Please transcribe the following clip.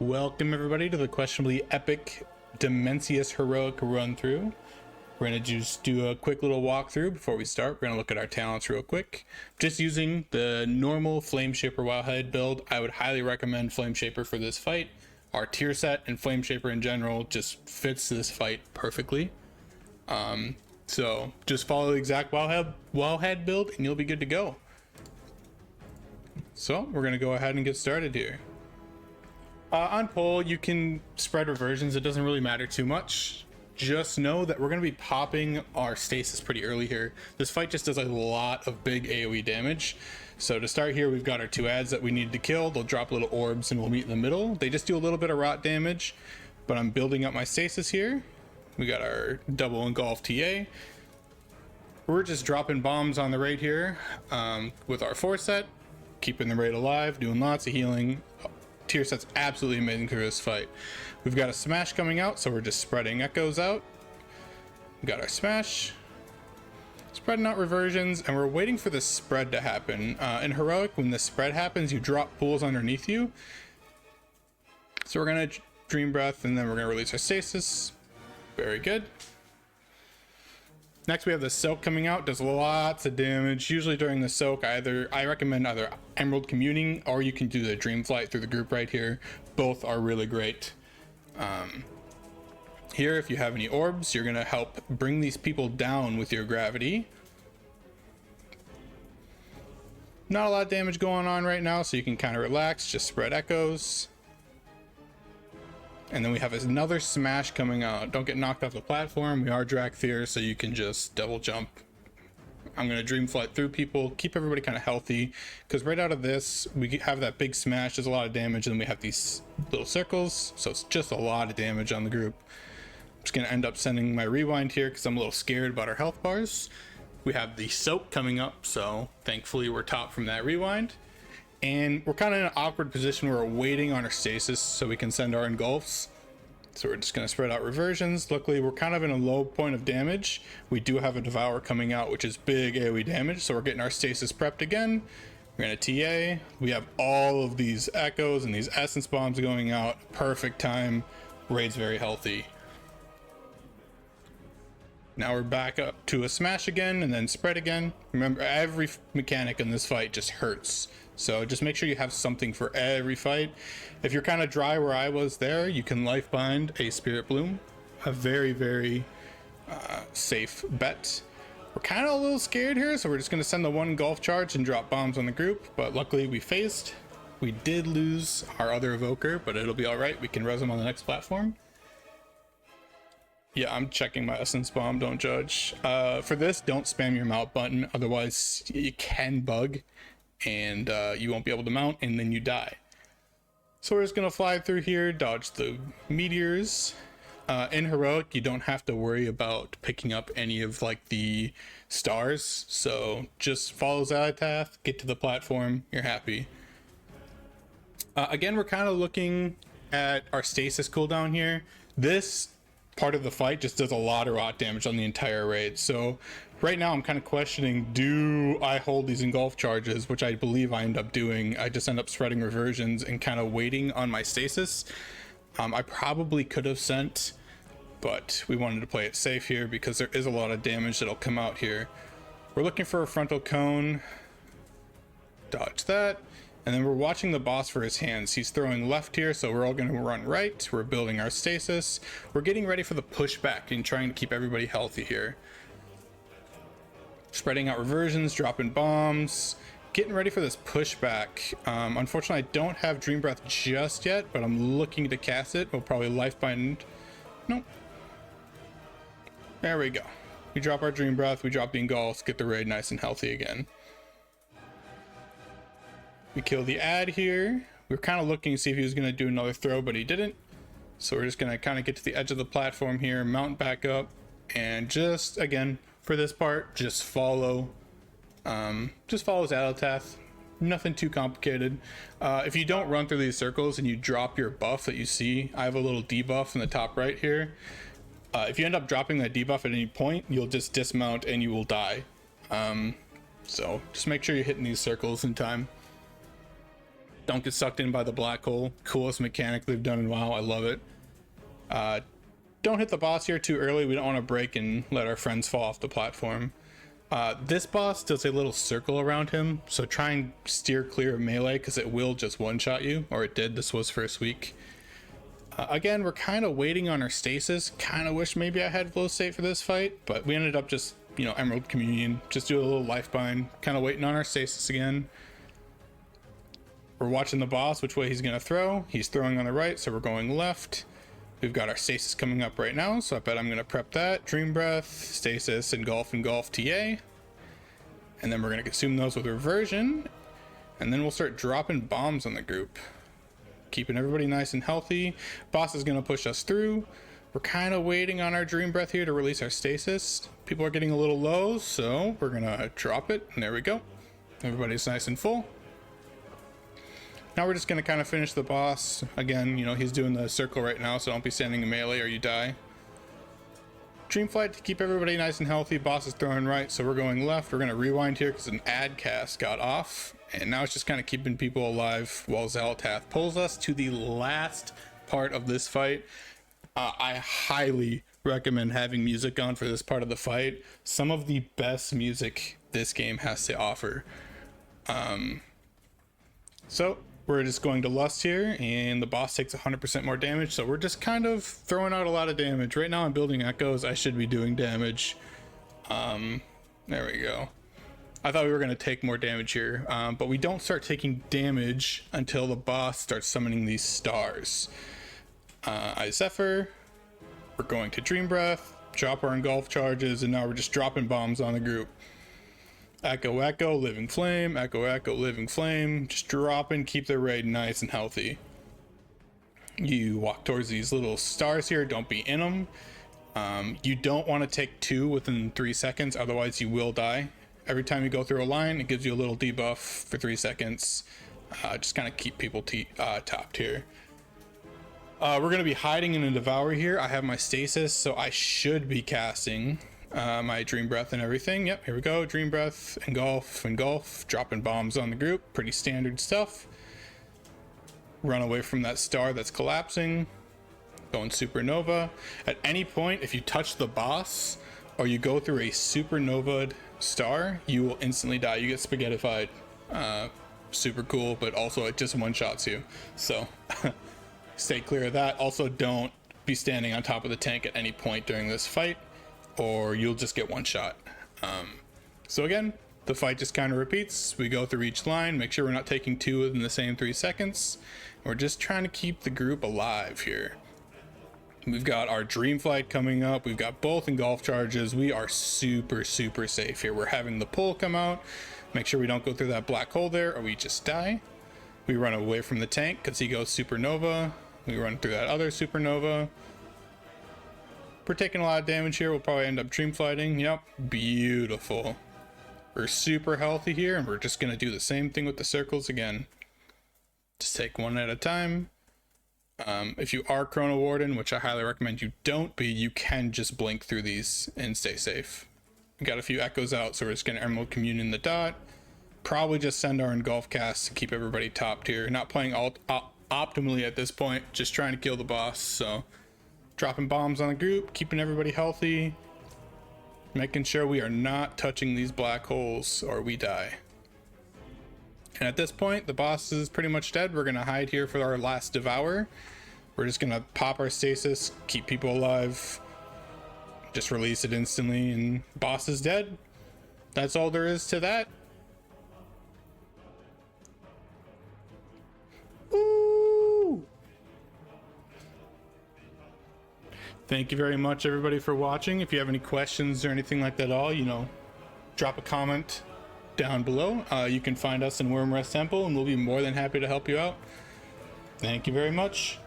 Welcome everybody to the questionably epic Dimensius heroic run through. We're gonna just do a quick little walkthrough before we start. We're gonna look at our talents real quick. Just using the normal Flame Shaper Wildhead build, I would highly recommend Flame Shaper for this fight. Our tier set and Flame Shaper in general just fits this fight perfectly. So just follow the exact Wildhead build and you'll be good to go. So we're gonna go ahead and get started here. On pole, you can spread reversions. It doesn't really matter too much. Just know that we're going to be popping our stasis pretty early here. This fight just does a lot of big AoE damage. So to start here, we've got our two ads that we need to kill. They'll drop little orbs and we'll meet in the middle. They just do a little bit of rot damage, but I'm building up my stasis here. We got our double engulf TA. We're just dropping bombs on the raid here with our 4-set, keeping the raid alive, doing lots of healing. Tier set's absolutely amazing for this fight. We've got a smash coming out, so we're just spreading echoes out. We've got our smash, spreading out reversions, and we're waiting for the spread to happen. In heroic, when the spread happens, you drop pools underneath you. So we're gonna dream breath, and then we're gonna release our stasis. Very good. Next we have the soak coming out, does lots of damage. Usually during the soak, I recommend either Emerald Communing or you can do the Dream Flight through the group right here. Both are really great. Here, if you have any orbs, you're gonna help bring these people down with your gravity. Not a lot of damage going on right now, so you can kind of relax, just spread echoes. And then we have another smash coming out. Don't get knocked off the platform. We are Drakthir, so you can just double jump. I'm gonna dream flight through people, keep everybody kind of healthy, because right out of this, we have that big smash, there's a lot of damage, and then we have these little circles, so it's just a lot of damage on the group. I'm just gonna end up sending my rewind here, because I'm a little scared about our health bars. We have the soak coming up, so thankfully we're top from that rewind. And we're kind of in an awkward position where we're waiting on our stasis so we can send our engulfs. So we're just going to spread out reversions. Luckily, we're kind of in a low point of damage. We do have a Devour coming out, which is big AoE damage. So we're getting our stasis prepped again. We're going to TA. We have all of these echoes and these essence bombs going out. Perfect time. Raid's very healthy. Now we're back up to a smash again and then spread again. Remember, every mechanic in this fight just hurts. So just make sure you have something for every fight. If you're kind of dry where I was there, you can life bind a Spirit Bloom. A very, very safe bet. We're kind of a little scared here, so we're just going to send the one Gulf Charge and drop bombs on the group. But luckily we phased. We did lose our other Evoker, but it'll be alright. We can res him on the next platform. Yeah, I'm checking my Essence Bomb, don't judge. For this, don't spam your mount button, otherwise you can bug and you won't be able to mount and then you die. So we're just gonna fly through here, dodge the meteors. In heroic, you don't have to worry about picking up any of like the stars, so just follow Xalatath, get to the platform, you're happy. Again, we're kind of looking at our stasis cooldown here. This part of the fight just does a lot of rot damage on the entire raid. So right now I'm kind of questioning, do I hold these engulf charges, which I believe I end up doing. I just end up spreading reversions and kind of waiting on my stasis. I probably could have sent, but we wanted to play it safe here because there is a lot of damage that'll come out here. We're looking for a frontal cone, dodge that. And then we're watching the boss for his hands. He's throwing left here, so we're all going to run right. We're building our stasis. We're getting ready for the pushback and trying to keep everybody healthy here. Spreading out reversions, dropping bombs, getting ready for this pushback. Unfortunately, I don't have Dream Breath just yet, but I'm looking to cast it. We'll probably life bind. Nope. There we go. We drop our Dream Breath, we drop the engulfs, get the raid nice and healthy again. We kill the ad here. We were kind of looking to see if he was going to do another throw, but he didn't. So we're just going to kind of get to the edge of the platform here, mount back up, and just, again, for this part, just follow Xalatath. Nothing too complicated. If you don't run through these circles and you drop your buff that you see, I have a little debuff in the top right here. If you end up dropping that debuff at any point, you'll just dismount and you will die. So just make sure you're hitting these circles in time. Don't get sucked in by the black hole. Coolest mechanic they've done in WoW. I love it. Don't hit the boss here too early. We don't want to break and let our friends fall off the platform. This boss does a little circle around him, so try and steer clear of melee because it will just one-shot you, or it did. This was first week. Again, we're kind of waiting on our stasis. Kind of wish maybe I had flow state for this fight, but we ended up just, you know, Emerald Communion, just do a little life bind, kind of waiting on our stasis again. We're watching the boss, which way he's going to throw. He's throwing on the right, so we're going left. We've got our stasis coming up right now, so I bet I'm going to prep that. Dream Breath, Stasis, Engulf, TA. And then we're going to consume those with Reversion. And then we'll start dropping bombs on the group. Keeping everybody nice and healthy. Boss is going to push us through. We're kind of waiting on our Dream Breath here to release our Stasis. People are getting a little low, so we're going to drop it. And there we go. Everybody's nice and full. Now we're just going to kind of finish the boss. Again, you know, he's doing the circle right now, so don't be standing in melee or you die. Dreamflight to keep everybody nice and healthy. Boss is throwing right, so we're going left. We're going to rewind here because an ad cast got off. And now it's just kind of keeping people alive while Xal'atath pulls us to the last part of this fight. I highly recommend having music on for this part of the fight. Some of the best music this game has to offer. So we're just going to Lust here, and the boss takes 100% more damage, so we're just kind of throwing out a lot of damage. Right now I'm building echoes. I should be doing damage. There we go. I thought we were going to take more damage here, but we don't start taking damage until the boss starts summoning these stars. Zephyr, we're going to Dream Breath, drop our Engulf charges, and now we're just dropping bombs on the group. Echo, Echo, Living Flame, Echo, Echo, Living Flame. Just drop and keep the raid nice and healthy. You walk towards these little stars here. Don't be in them. You don't want to take 2 within 3 seconds, otherwise you will die. Every time you go through a line, it gives you a little debuff for 3 seconds. Just kind of keep people topped here. We're going to be hiding in a Devour here. I have my Stasis, so I should be casting my Dream Breath and everything. Yep, here we go. Dream Breath, Engulf, dropping bombs on the group. Pretty standard stuff. Run away from that star that's collapsing. Going Supernova. At any point, if you touch the boss or you go through a Supernova star, you will instantly die. You get spaghettified. Super cool, but also it just one-shots you. So stay clear of that. Also, don't be standing on top of the tank at any point during this fight, or you'll just get one shot. So again, the fight just kind of repeats. We go through each line, make sure we're not taking 2 within the same 3 seconds. We're just trying to keep the group alive here. We've got our Dream Flight coming up. We've got both Engulf charges. We are super safe here. We're having the pull come out. Make sure we don't go through that black hole there or we just die. We run away from the tank because he goes Supernova. We run through that other Supernova. We're taking a lot of damage here. We'll probably end up Dream Flighting. Yep, beautiful. We're super healthy here, and we're just going to do the same thing with the circles again. Just take one at a time. If you are Chrono Warden, which I highly recommend you don't be, you can just blink through these and stay safe. We got a few echoes out, so we're just going to Emerald Communion the dot. Probably just send our Engulf cast to keep everybody topped here. Not playing optimally at this point, just trying to kill the boss. So dropping bombs on the group, keeping everybody healthy, making sure we are not touching these black holes or we die. And at this point, the boss is pretty much dead. We're going to hide here for our last Devour. We're just going to pop our Stasis, keep people alive, just release it instantly, and boss is dead. That's all there is to that. Woo! Thank you very much, everybody, for watching. If you have any questions or anything like that at all, drop a comment down below. You can find us in Wormrest Temple, and we'll be more than happy to help you out. Thank you very much.